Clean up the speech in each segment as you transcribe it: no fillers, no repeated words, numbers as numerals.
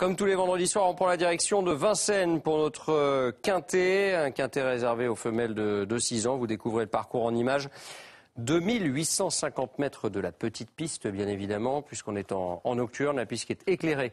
Comme tous les vendredis soirs, on prend la direction de Vincennes pour notre quintet, un quintet réservé aux femelles de 6 ans. Vous découvrez le parcours en images. 2850 mètres de la petite piste, bien évidemment, puisqu'on est en nocturne, la piste qui est éclairée.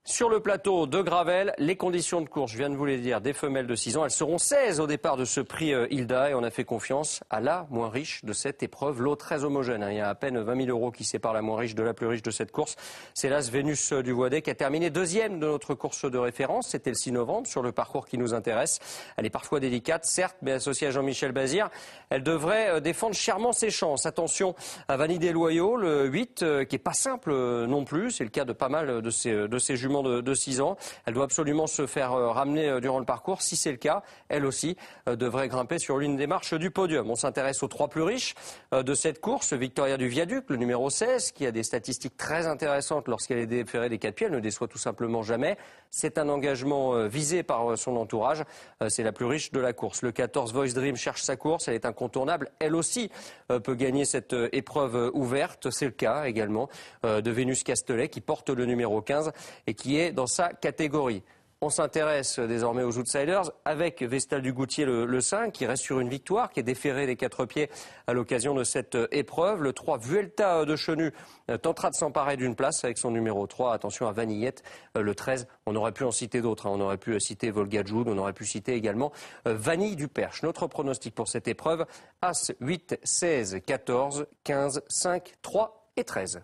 Sur le plateau de Gravel, les conditions de course, je viens de vous les dire, des femelles de 6 ans. Elles seront 16 au départ de ce prix Hilda et on a fait confiance à la moins riche de cette épreuve, lot très homogène. Il y a à peine 20 000 € qui séparent la moins riche de la plus riche de cette course. C'est l'As Vénus du Voidet qui a terminé deuxième de notre course de référence. C'était le 6 novembre sur le parcours qui nous intéresse. Elle est parfois délicate, certes, mais associée à Jean-Michel Bazir. Elle devrait défendre chèrement ses chances. Attention à Vanille des Loyaux, le 8, qui est pas simple non plus. C'est le cas de pas mal de ces juments de 6 ans. Elle doit absolument se faire ramener durant le parcours. Si c'est le cas, elle aussi devrait grimper sur l'une des marches du podium. On s'intéresse aux 3 plus riches de cette course. Victoria du Viaduc, le numéro 16, qui a des statistiques très intéressantes lorsqu'elle est déférée des 4 pieds. Elle ne déçoit tout simplement jamais. C'est un engagement visé par son entourage. C'est la plus riche de la course. Le 14, Voice Dream, cherche sa course. Elle est incontournable. Elle aussi peut gagner cette épreuve ouverte. C'est le cas également de Vénus Castelet, qui porte le numéro 15 et qui est dans sa catégorie. On s'intéresse désormais aux outsiders avec Vestal du Goutier, le 5, qui reste sur une victoire, qui est déféré des 4 pieds à l'occasion de cette épreuve. Le 3, Vuelta de Chenu, tentera de s'emparer d'une place avec son numéro 3. Attention à Vanillette, le 13. On aurait pu en citer d'autres. On aurait pu citer Volga Jude, on aurait pu citer également Vanille du Perche. Notre pronostic pour cette épreuve, As, 8, 16, 14, 15, 5, 3 et 13.